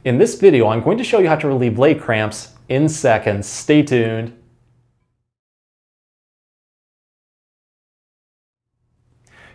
In this video, I'm going to show you how to relieve leg cramps in seconds. Stay tuned.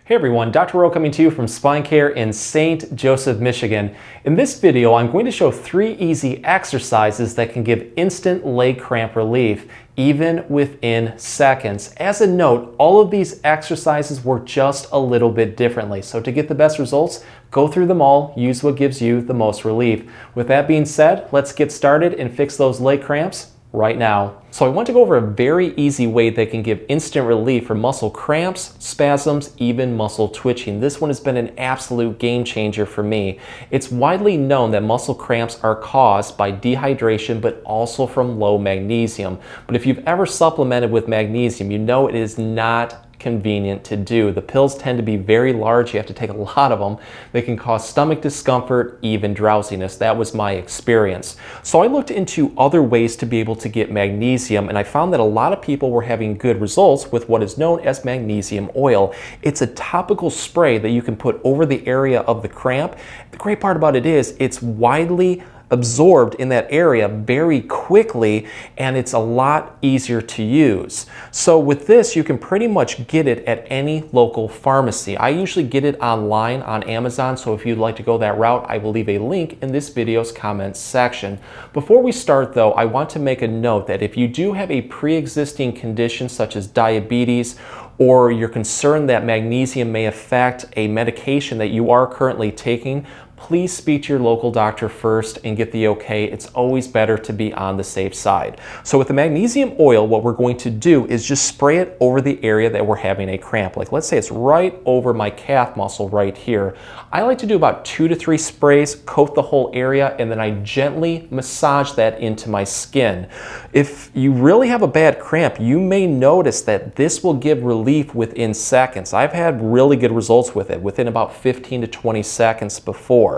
Hey everyone, Dr. Rowe coming to you from SpineCare in St. Joseph, Michigan. In this video, I'm going to show 3 easy exercises that can give instant leg cramp relief, even within seconds. As a note, all of these exercises work just a little bit differently. So to get the best results, go through them all, use what gives you the most relief. With that being said, let's get started and fix those leg cramps right now. So I want to go over a very easy way that can give instant relief for muscle cramps, spasms, even muscle twitching. This one has been an absolute game changer for me. It's widely known that muscle cramps are caused by dehydration, but also from low magnesium. But if you've ever supplemented with magnesium, you know it is not convenient to do. The pills tend to be very large. You have to take a lot of them. They can cause stomach discomfort, even drowsiness. That was my experience. So I looked into other ways to be able to get magnesium, and I found that a lot of people were having good results with what is known as magnesium oil. It's a topical spray that you can put over the area of the cramp. The great part about it is it's widely absorbed in that area very quickly, and it's a lot easier to use. So with this, you can pretty much get it at any local pharmacy. I usually get it online on Amazon, so if you'd like to go that route, I will leave a link in this video's comments section. Before we start though, I want to make a note that if you do have a pre-existing condition such as diabetes, or you're concerned that magnesium may affect a medication that you are currently taking, please speak to your local doctor first and get the okay. It's always better to be on the safe side. So with the magnesium oil, what we're going to do is just spray it over the area that we're having a cramp. Like let's say it's right over my calf muscle right here. I like to do about 2 to 3 sprays, coat the whole area, and then I gently massage that into my skin. If you really have a bad cramp, you may notice that this will give relief within seconds. I've had really good results with it within about 15 to 20 seconds before.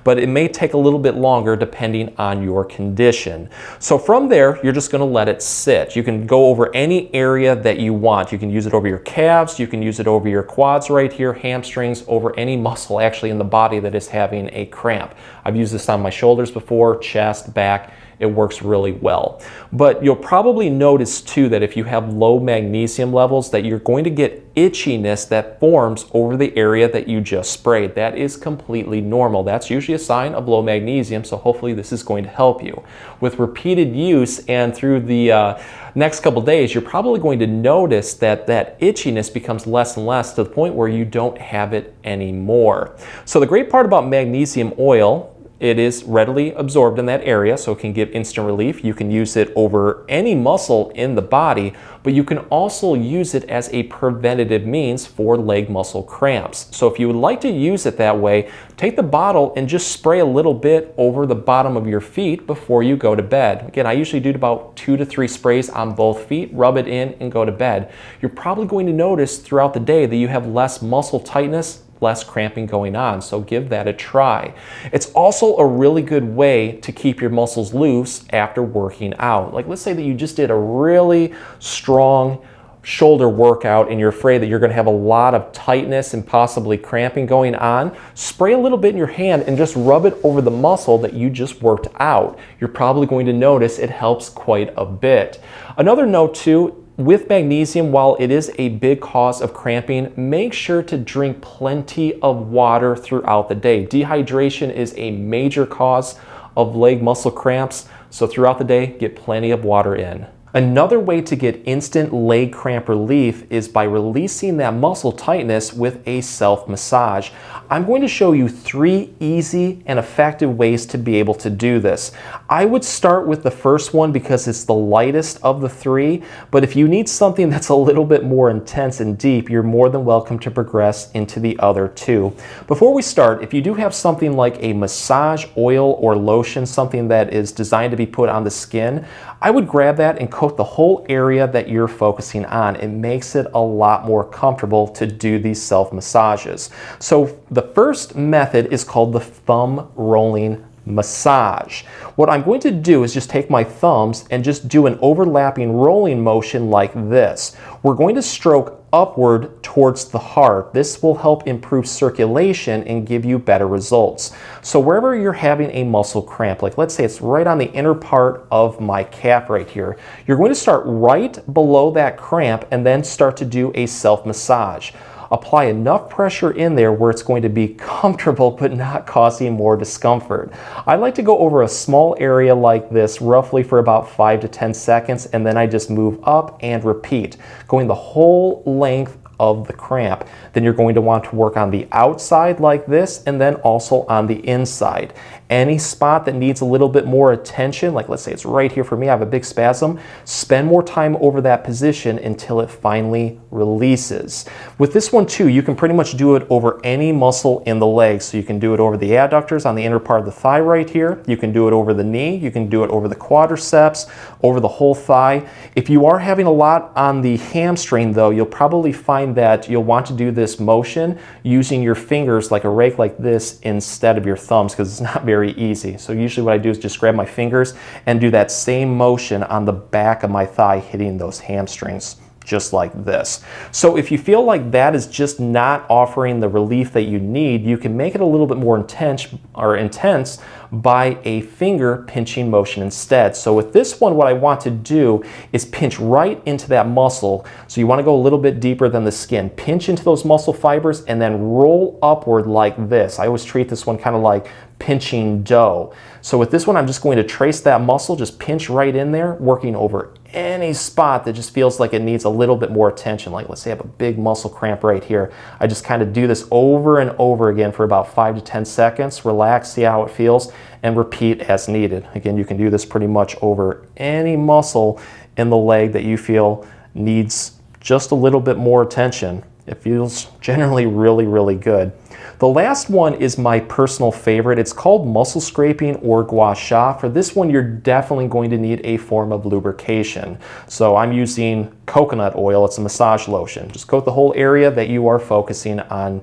But it may take a little bit longer depending on your condition. So from there, you're just going to let it sit. You can go over any area that you want. You can use it over your calves, you can use it over your quads right here, hamstrings, over any muscle actually in the body that is having a cramp. I've used this on my shoulders before, chest, back. It works really well. But you'll probably notice too that if you have low magnesium levels that you're going to get itchiness that forms over the area that you just sprayed. That is completely normal. That's usually a sign of low magnesium, so hopefully this is going to help you. With repeated use and through the next couple days, you're probably going to notice that that itchiness becomes less and less to the point where you don't have it anymore. So the great part about magnesium oil, it is readily absorbed in that area, so it can give instant relief. You can use it over any muscle in the body, but you can also use it as a preventative means for leg muscle cramps. So if you would like to use it that way, take the bottle and just spray a little bit over the bottom of your feet before you go to bed. Again, I usually do about 2 to 3 sprays on both feet, rub it in, and go to bed. You're probably going to notice throughout the day that you have less muscle tightness, less cramping going on, so give that a try. It's also a really good way to keep your muscles loose after working out. Like let's say that you just did a really strong shoulder workout and you're afraid that you're going to have a lot of tightness and possibly cramping going on. Spray a little bit in your hand and just rub it over the muscle that you just worked out. You're probably going to notice it helps quite a bit. Another note too, with magnesium, while it is a big cause of cramping, make sure to drink plenty of water throughout the day. Dehydration is a major cause of leg muscle cramps, so throughout the day, get plenty of water in. Another way to get instant leg cramp relief is by releasing that muscle tightness with a self-massage. I'm going to show you 3 easy and effective ways to be able to do this. I would start with the first one because it's the lightest of the 3, but if you need something that's a little bit more intense and deep, you're more than welcome to progress into the other 2. Before we start, if you do have something like a massage oil or lotion, something that is designed to be put on the skin, I would grab that and coat the whole area that you're focusing on. It makes it a lot more comfortable to do these self massages. So the first method is called the thumb rolling massage. What I'm going to do is just take my thumbs and just do an overlapping rolling motion like this. We're going to stroke upward towards the heart. This will help improve circulation and give you better results. So wherever you're having a muscle cramp, like let's say it's right on the inner part of my calf right here, you're going to start right below that cramp and then start to do a self-massage. Apply enough pressure in there where it's going to be comfortable but not causing more discomfort. I like to go over a small area like this roughly for about 5 to 10 seconds, and then I just move up and repeat, going the whole length of the cramp. Then you're going to want to work on the outside like this, and then also on the inside. Any spot that needs a little bit more attention, like let's say it's right here for me, I have a big spasm, spend more time over that position until it finally releases. With this one too, you can pretty much do it over any muscle in the leg. So you can do it over the adductors on the inner part of the thigh right here. You can do it over the knee. You can do it over the quadriceps, over the whole thigh. If you are having a lot on the hamstring though, you'll probably find that you'll want to do this motion using your fingers like a rake like this instead of your thumbs, because it's not very easy. So usually what I do is just grab my fingers and do that same motion on the back of my thigh, hitting those hamstrings just like this. So if you feel like that is just not offering the relief that you need, you can make it a little bit more intense by a finger pinching motion instead. So with this one, what I want to do is pinch right into that muscle. So you want to go a little bit deeper than the skin. Pinch into those muscle fibers and then roll upward like this. I always treat this one kind of like pinching dough. So with this one, I'm just going to trace that muscle, just pinch right in there, working over any spot that just feels like it needs a little bit more attention. Like let's say I have a big muscle cramp right here. I just kind of do this over and over again for about 5 to 10 seconds. Relax, see how it feels, and repeat as needed. Again, you can do this pretty much over any muscle in the leg that you feel needs just a little bit more attention. It feels generally really, really good. The last one is my personal favorite. It's called muscle scraping or gua sha. For this one, you're definitely going to need a form of lubrication. So I'm using coconut oil. It's a massage lotion. Just coat the whole area that you are focusing on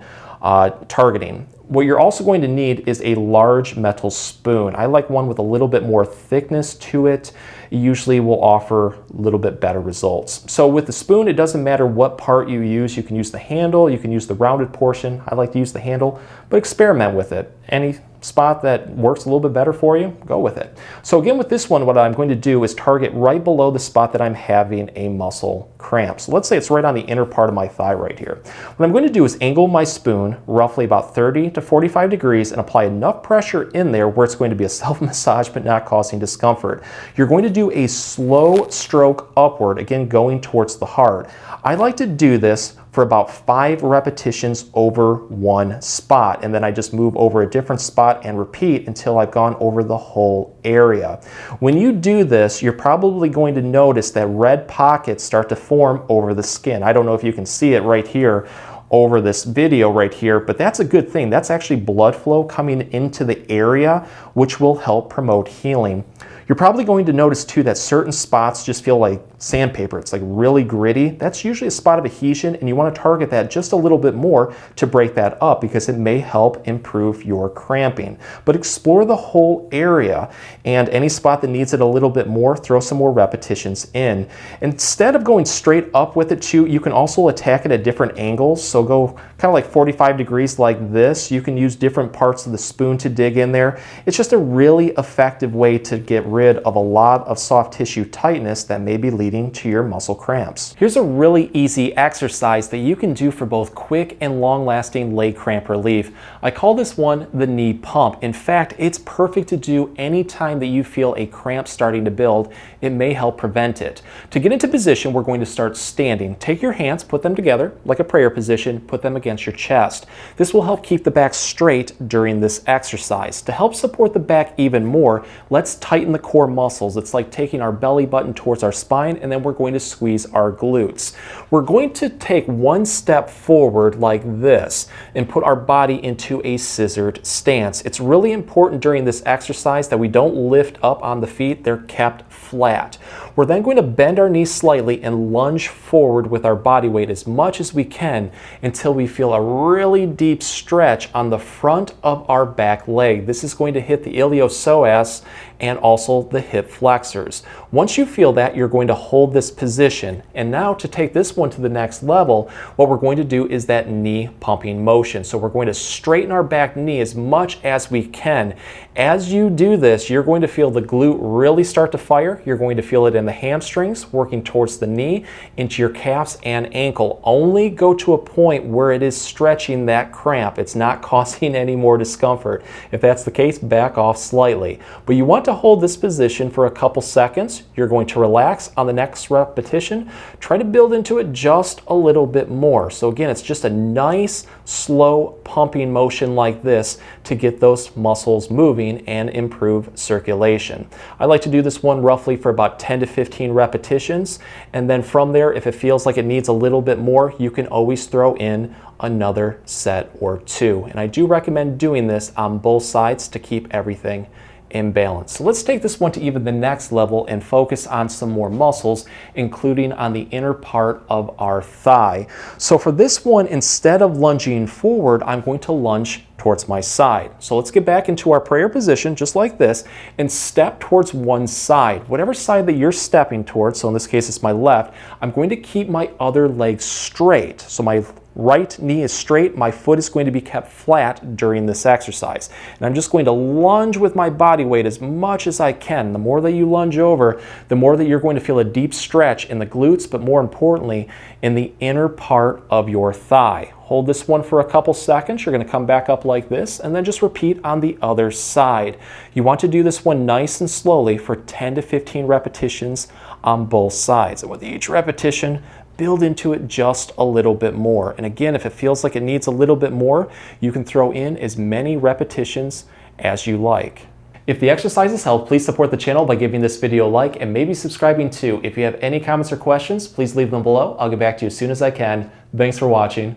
targeting. What you're also going to need is a large metal spoon. I like one with a little bit more thickness to it. It usually will offer a little bit better results. So with the spoon, it doesn't matter what part you use. You can use the handle, you can use the rounded portion. I like to use the handle, but experiment with it. Any spot that works a little bit better for you, go with it. So again, with this one, what I'm going to do is target right below the spot that I'm having a muscle cramp. So let's say it's right on the inner part of my thigh right here. What I'm going to do is angle my spoon roughly about 30 to 45 degrees and apply enough pressure in there where it's going to be a self-massage but not causing discomfort. You're going to do a slow stroke upward, again going towards the heart. I like to do this for about 5 repetitions over one spot, and then I just move over a different spot and repeat until I've gone over the whole area. When you do this, you're probably going to notice that red pockets start to form over the skin. I don't know if you can see it right here over this video right here, but that's a good thing. That's actually blood flow coming into the area, which will help promote healing. You're probably going to notice too that certain spots just feel like sandpaper. It's like really gritty. That's usually a spot of adhesion, and you want to target that just a little bit more to break that up because it may help improve your cramping. But explore the whole area, and any spot that needs it a little bit more, throw some more repetitions in. Instead of going straight up with it too, you can also attack it at different angles. So go kind of like 45 degrees like this. You can use different parts of the spoon to dig in there. It's just a really effective way to get rid of a lot of soft tissue tightness that may be leading to your muscle cramps. Here's a really easy exercise that you can do for both quick and long-lasting leg cramp relief. I call this one the knee pump. In fact, it's perfect to do anytime that you feel a cramp starting to build. It may help prevent it. To get into position, we're going to start standing. Take your hands, put them together like a prayer position, put them against your chest. This will help keep the back straight during this exercise. To help support the back even more, let's tighten the core muscles. It's like taking our belly button towards our spine, and then we're going to squeeze our glutes. We're going to take one step forward like this and put our body into a scissored stance. It's really important during this exercise that we don't lift up on the feet. They're kept flat. We're then going to bend our knees slightly and lunge forward with our body weight as much as we can until we feel a really deep stretch on the front of our back leg. This is going to hit the iliopsoas and also the hip flexors. Once you feel that, you're going to hold this position. And now to take this one to the next level, what we're going to do is that knee pumping motion. So we're going to straighten our back knee as much as we can. As you do this, you're going to feel the glute really start to fire. You're going to feel it in the hamstrings, working towards the knee, into your calves and ankle. Only go to a point where it is stretching that cramp. It's not causing any more discomfort. If that's the case, back off slightly. But you want to hold this position for a couple seconds. You're going to relax on the next repetition. Try to build into it just a little bit more. So again, it's just a nice, slow pumping motion like this to get those muscles moving and improve circulation. I like to do this one roughly for about 10 to 15 repetitions, and then from there, if it feels like it needs a little bit more, you can always throw in another set or two. And I do recommend doing this on both sides to keep everything in balance. So let's take this one to even the next level and focus on some more muscles, including on the inner part of our thigh. So for this one, instead of lunging forward, I'm going to lunge towards my side. So let's get back into our prayer position just like this and step towards one side. Whatever side that you're stepping towards, so in this case it's my left, I'm going to keep my other leg straight. So my right knee is straight, my foot is going to be kept flat during this exercise. And I'm just going to lunge with my body weight as much as I can. The more that you lunge over, the more that you're going to feel a deep stretch in the glutes, but more importantly, in the inner part of your thigh. Hold this one for a couple seconds. You're going to come back up like this and then just repeat on the other side. You want to do this one nice and slowly for 10 to 15 repetitions on both sides. And with each repetition, build into it just a little bit more. And again, if it feels like it needs a little bit more, you can throw in as many repetitions as you like. If the exercises help, please support the channel by giving this video a like and maybe subscribing too. If you have any comments or questions, please leave them below. I'll get back to you as soon as I can. Thanks for watching.